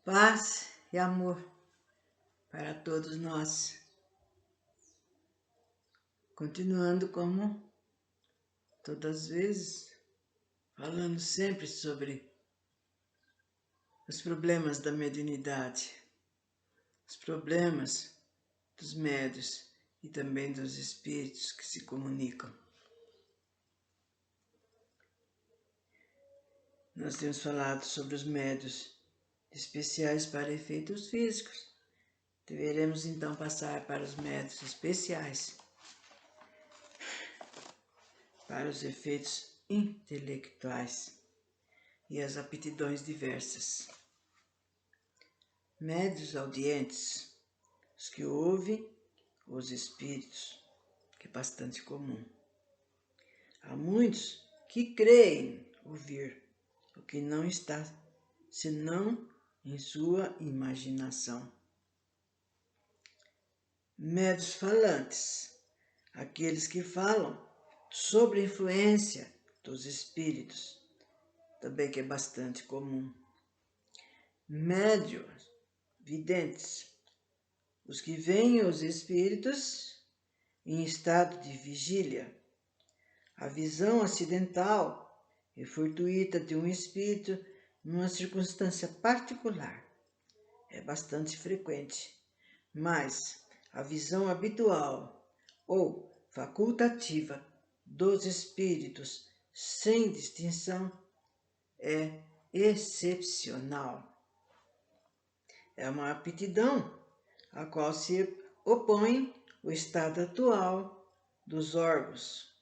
Paz e amor para todos nós. Continuando como todas as vezes, falando sempre sobre os problemas da mediunidade, os problemas dos médiuns e também dos espíritos que se comunicam. Nós temos falado sobre os médiuns especiais para efeitos físicos. Deveremos então passar para os médiuns especiais para os efeitos intelectuais e as aptidões diversas. Médiuns audientes, os que ouvem os espíritos, que é bastante comum. Há muitos que creem ouvir o que não está, senão em sua imaginação. Médiuns falantes, aqueles que falam sobre a influência dos espíritos, também que é bastante comum. Médiuns videntes, os que veem os espíritos em estado de vigília. A visão acidental e fortuita de um espírito numa circunstância particular é bastante frequente, mas a visão habitual ou facultativa dos espíritos sem distinção é excepcional. É uma aptidão a qual se opõe o estado atual dos órgãos.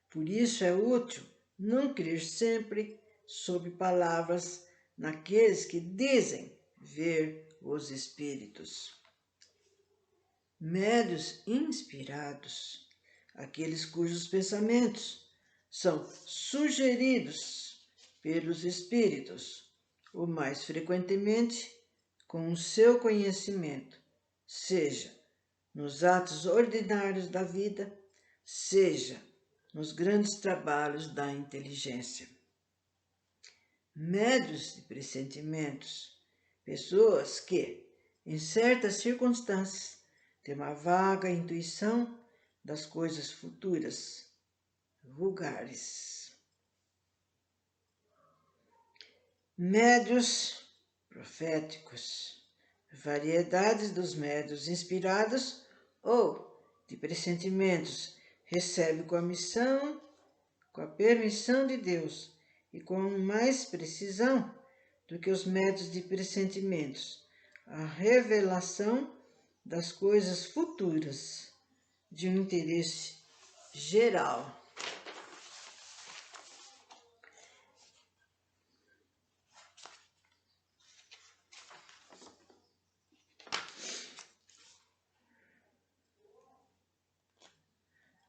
Por isso é útil não crer sempre sob palavras naqueles que dizem ver os espíritos. Médiuns inspirados, aqueles cujos pensamentos são sugeridos pelos espíritos, o mais frequentemente com o seu conhecimento, seja nos atos ordinários da vida, seja nos grandes trabalhos da inteligência. Médiuns de pressentimentos, pessoas que, em certas circunstâncias, têm uma vaga intuição das coisas futuras, vulgares. Médiuns proféticos, variedades dos médiuns inspirados ou de pressentimentos, recebe com a permissão de Deus e com mais precisão do que os médiuns de pressentimentos, a revelação das coisas futuras de um interesse geral.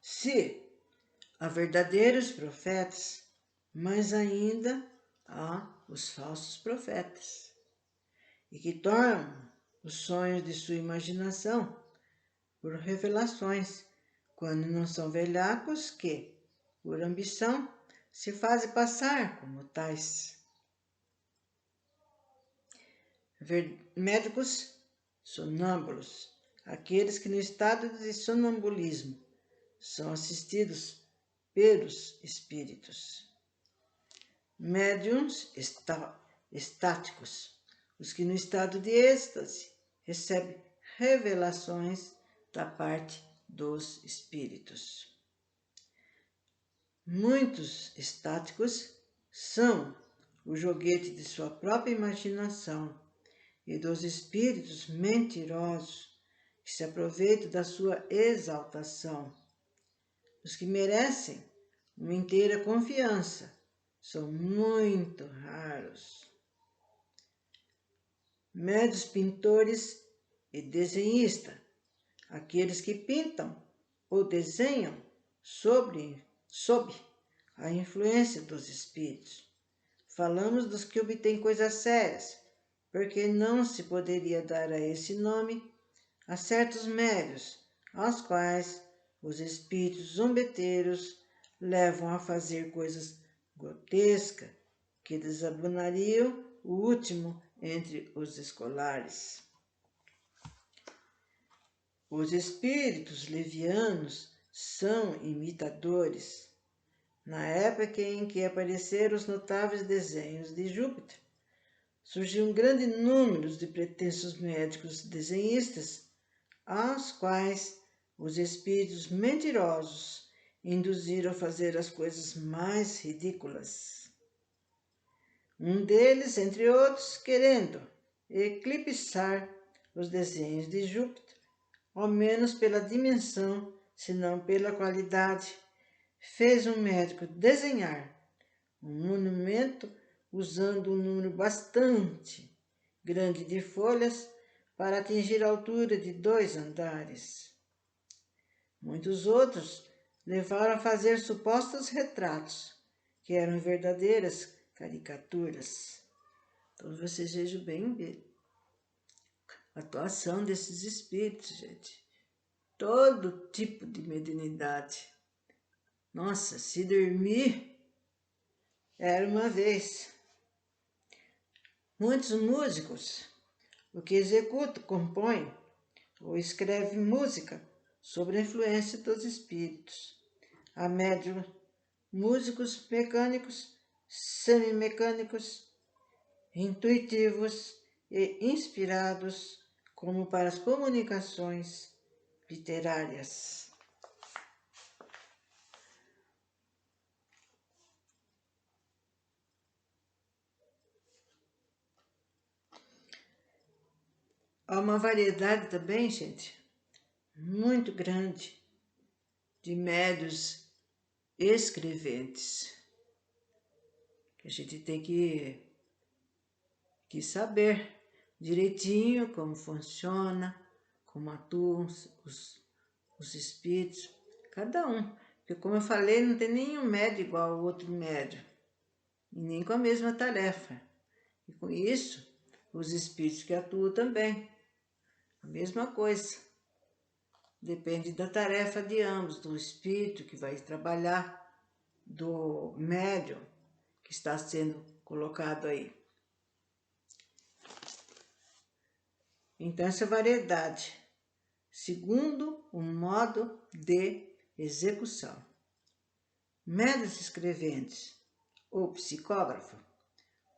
Se há verdadeiros profetas, mas ainda há os falsos profetas, e que tornam os sonhos de sua imaginação por revelações, quando não são velhacos que, por ambição, se fazem passar como tais. Médicos sonâmbulos, aqueles que no estado de sonambulismo são assistidos pelos espíritos. Médiuns estáticos, os que no estado de êxtase recebem revelações da parte dos espíritos. Muitos estáticos são o joguete de sua própria imaginação e dos espíritos mentirosos que se aproveitam da sua exaltação. Os que merecem uma inteira confiança são muito raros. Médiuns pintores e desenhistas, aqueles que pintam ou desenham sob a influência dos espíritos. Falamos dos que obtêm coisas sérias, porque não se poderia dar a esse nome a certos médiuns, aos quais os espíritos zombeteiros levam a fazer coisas grotescas que desabonariam o último entre os escolares. Os espíritos levianos são imitadores. Na época em que apareceram os notáveis desenhos de Júpiter, surgiu um grande número de pretensos médicos desenhistas, aos quais os espíritos mentirosos induziram a fazer as coisas mais ridículas. Um deles, entre outros, querendo eclipsar os desenhos de Júpiter, ao menos pela dimensão, se não pela qualidade, fez um médico desenhar um monumento usando um número bastante grande de folhas para atingir a altura de 2 andares. Muitos outros levaram a fazer supostos retratos, que eram verdadeiras caricaturas. Então vocês vejam bem a atuação desses espíritos, gente. Todo tipo de mediunidade. Nossa, se dormir, era uma vez. Muitos músicos, o que executam, compõem ou escrevem música sob a influência dos espíritos. Há médium, músicos mecânicos, semimecânicos, intuitivos e inspirados, como para as comunicações literárias. Há uma variedade também, gente, muito grande de médiuns escreventes, que a gente tem que saber direitinho como funciona, como atuam os espíritos, cada um. Porque, como eu falei, não tem nenhum médium igual ao outro médium, e nem com a mesma tarefa. E com isso, os espíritos que atuam também, a mesma coisa. Depende da tarefa de ambos, do espírito que vai trabalhar, do médium que está sendo colocado aí. Então, essa variedade, segundo o modo de execução. Médiuns escreventes ou psicógrafos,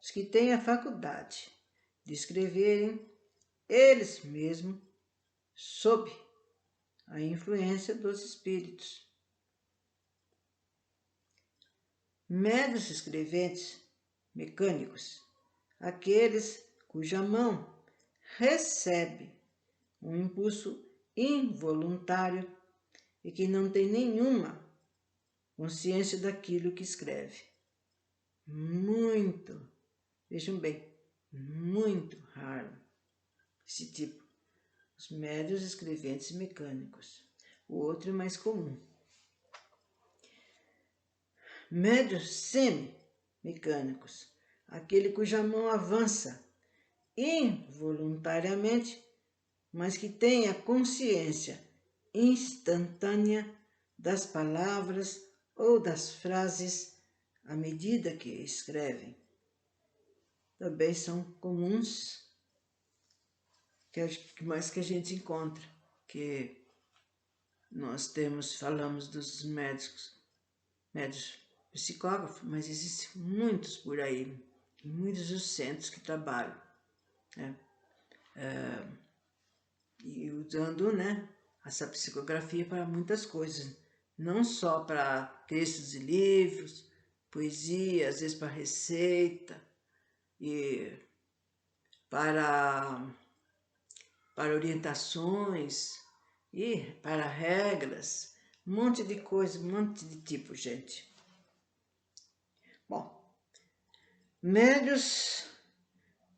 os que têm a faculdade de escreverem eles mesmos sob a influência dos espíritos. Médiuns escreventes mecânicos, aqueles cuja mão recebe um impulso involuntário e que não tem nenhuma consciência daquilo que escreve. Muito, vejam bem, muito raro esse tipo. Os médiuns escreventes mecânicos. O outro é mais comum. Médiuns semi-mecânicos, aquele cuja mão avança involuntariamente, mas que tem a consciência instantânea das palavras ou das frases à medida que escrevem. Também são comuns, mas que a gente encontra, que nós falamos dos médios psicógrafos, mas existem muitos por aí, muitos dos centros que trabalham, né? E usando, né, essa psicografia para muitas coisas, não só para textos de livros, poesia, às vezes para receita, e para orientações, e para regras, um monte de coisa, um monte de tipo, gente. Bom, médiuns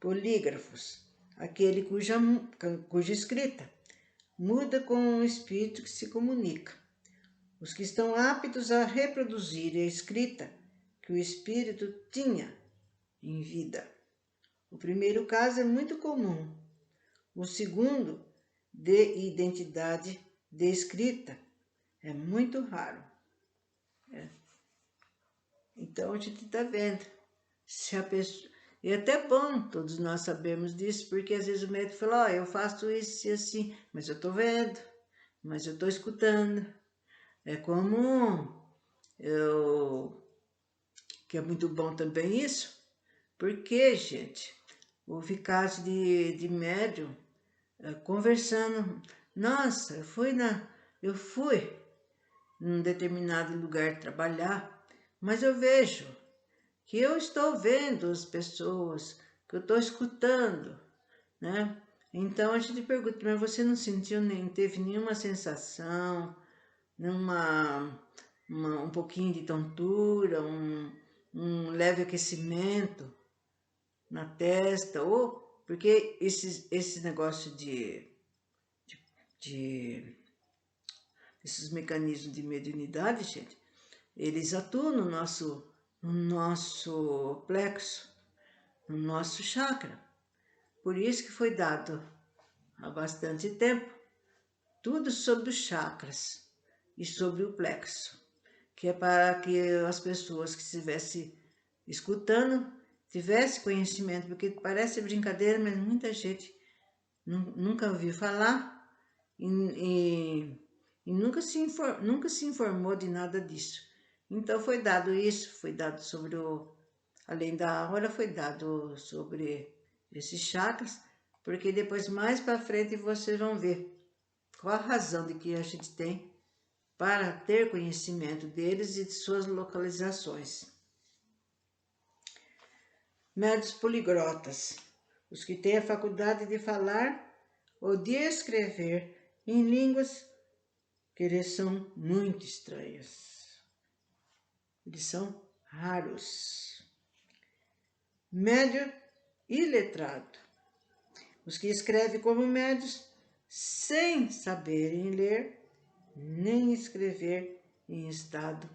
polígrafos, aquele cuja escrita muda com o espírito que se comunica. Os que estão aptos a reproduzir a escrita que o espírito tinha em vida. O primeiro caso é muito comum. O segundo, de identidade de escrita, é muito raro. Então a gente está vendo se a pessoa, E é até bom todos nós sabemos disso, porque às vezes o médico fala, eu faço isso e assim, mas eu estou vendo, mas eu estou escutando. É como que é muito bom também isso, porque, gente, houve casos de médium conversando. Nossa, eu fui num determinado lugar trabalhar, mas eu vejo que eu estou vendo as pessoas, que eu estou escutando, né? Então a gente pergunta, mas você não sentiu nem teve nenhuma sensação, um pouquinho de tontura, um leve aquecimento na testa, ou porque esse negócio de esses mecanismos de mediunidade, gente, eles atuam no nosso plexo, no nosso chakra. Por isso que foi dado há bastante tempo tudo sobre os chakras e sobre o plexo, que é para que as pessoas que estivessem escutando tivessem conhecimento, porque parece brincadeira, mas muita gente nunca ouviu falar e nunca se informou de nada disso. Então foi dado isso, foi dado sobre além da aura, foi dado sobre esses chakras, porque depois mais para frente vocês vão ver qual a razão de que a gente tem para ter conhecimento deles e de suas localizações. Médios poliglotas, os que têm a faculdade de falar ou de escrever em línguas que eles são muito estranhas. Eles são raros. Médio iletrado, os que escrevem como médios sem saberem ler nem escrever em estado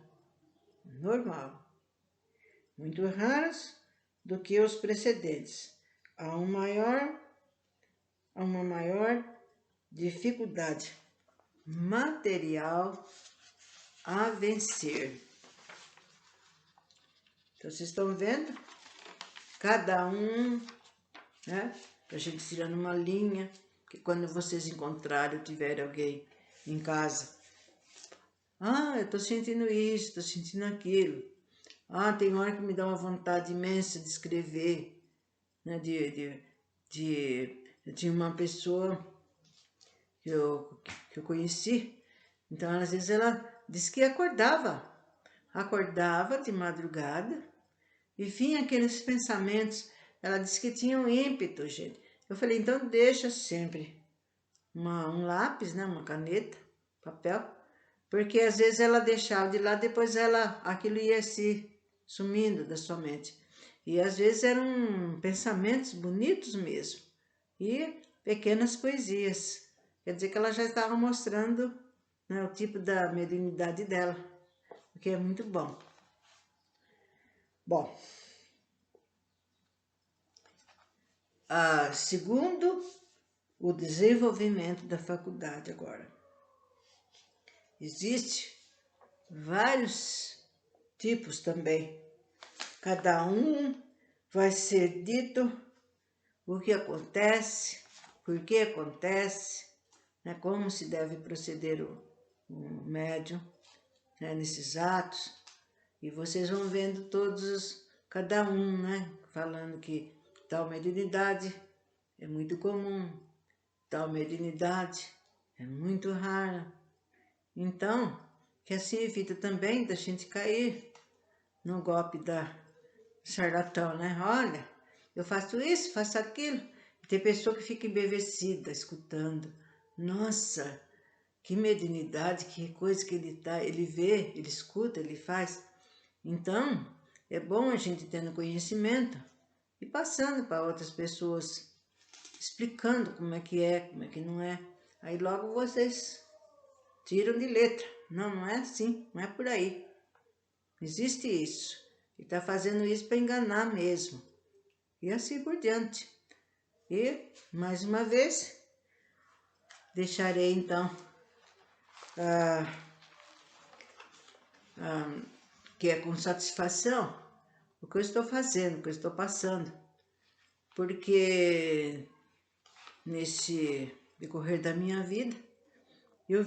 normal. Muito raros do que os precedentes. Há uma maior dificuldade material a vencer. Então, vocês estão vendo? Cada um, né? A gente tirando uma linha, que quando vocês encontrarem ou tiverem alguém em casa, eu estou sentindo isso, estou sentindo aquilo. Tem hora que me dá uma vontade imensa de escrever, né? Eu tinha uma pessoa que eu conheci, então às vezes ela disse que acordava de madrugada e vinha aqueles pensamentos. Ela disse que tinha um ímpeto, gente. Eu falei, então deixa sempre um lápis, né? Uma caneta, papel, porque às vezes ela deixava de lá, depois aquilo ia se sumindo da sua mente. E às vezes eram pensamentos bonitos mesmo, e pequenas poesias. Quer dizer que ela já estava mostrando, né, o tipo da mediunidade dela, o que é muito bom. Bom, segundo o desenvolvimento da faculdade agora, existe vários tipos também. Cada um vai ser dito o que acontece, por que acontece, né, como se deve proceder o médium, né, nesses atos. E vocês vão vendo cada um, né, falando que tal mediunidade é muito comum, tal mediunidade é muito rara. Então, que assim evita também da gente cair no golpe da charlatão, né? Olha, eu faço isso, faço aquilo. E tem pessoa que fica embevecida, escutando. Nossa, que mediunidade, que coisa que ele vê, ele escuta, ele faz. Então, é bom a gente tendo conhecimento e passando para outras pessoas, explicando como é, como é que não é. Aí logo vocês tiram de letra. Não é assim, não é por aí. Existe isso. E está fazendo isso para enganar mesmo. E assim por diante. E, mais uma vez, deixarei então que é com satisfação o que eu estou fazendo, o que eu estou passando. porque nesse decorrer da minha vida, eu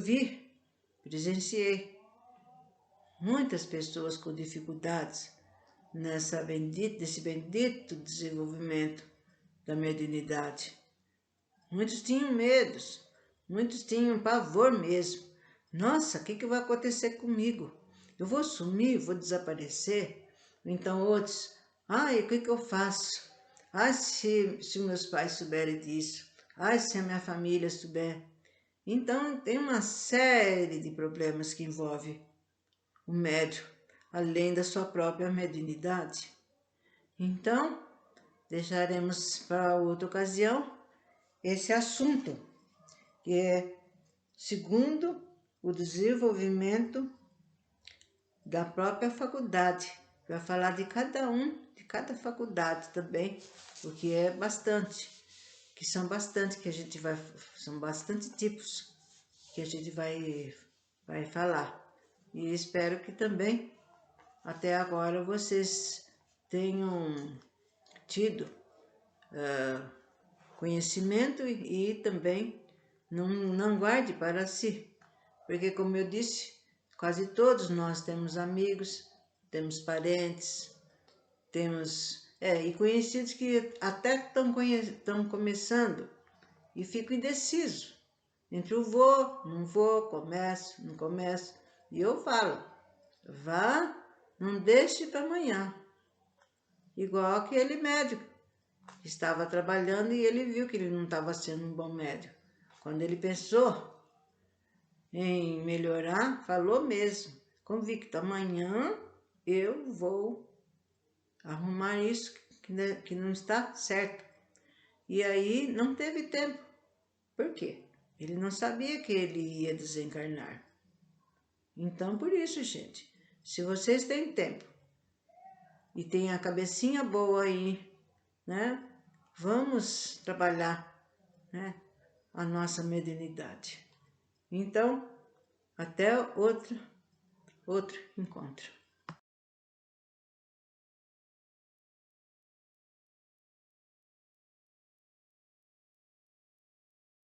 presenciei muitas pessoas com dificuldades nesse bendito desenvolvimento da mediunidade. Muitos tinham medos, muitos tinham pavor mesmo. Nossa, o que vai acontecer comigo? Eu vou sumir, vou desaparecer? Então outros, o que eu faço? Se meus pais souberem disso, se a minha família souber. Então tem uma série de problemas que envolve o médium, além da sua própria mediunidade. Então, deixaremos para outra ocasião esse assunto, que é segundo o desenvolvimento da própria faculdade. Vai falar de cada faculdade também, porque é bastante, são bastante tipos que a gente vai falar. E espero que também, até agora, vocês tenham tido conhecimento e também não guarde para si, porque, como eu disse, quase todos nós temos amigos, temos parentes, temos e conhecidos que até estão começando e ficam indecisos entre o vou, não vou, começo, não começo. E eu falo, vá, não deixe para amanhã. Igual aquele médico que estava trabalhando e ele viu que ele não estava sendo um bom médico. Quando ele pensou em melhorar, falou mesmo, convicto, amanhã eu vou arrumar isso que não está certo. E aí não teve tempo. Por quê? Ele não sabia que ele ia desencarnar. Então, por isso, gente, se vocês têm tempo e têm a cabecinha boa aí, né? Vamos trabalhar, né, a nossa mediunidade. Então, até outro encontro.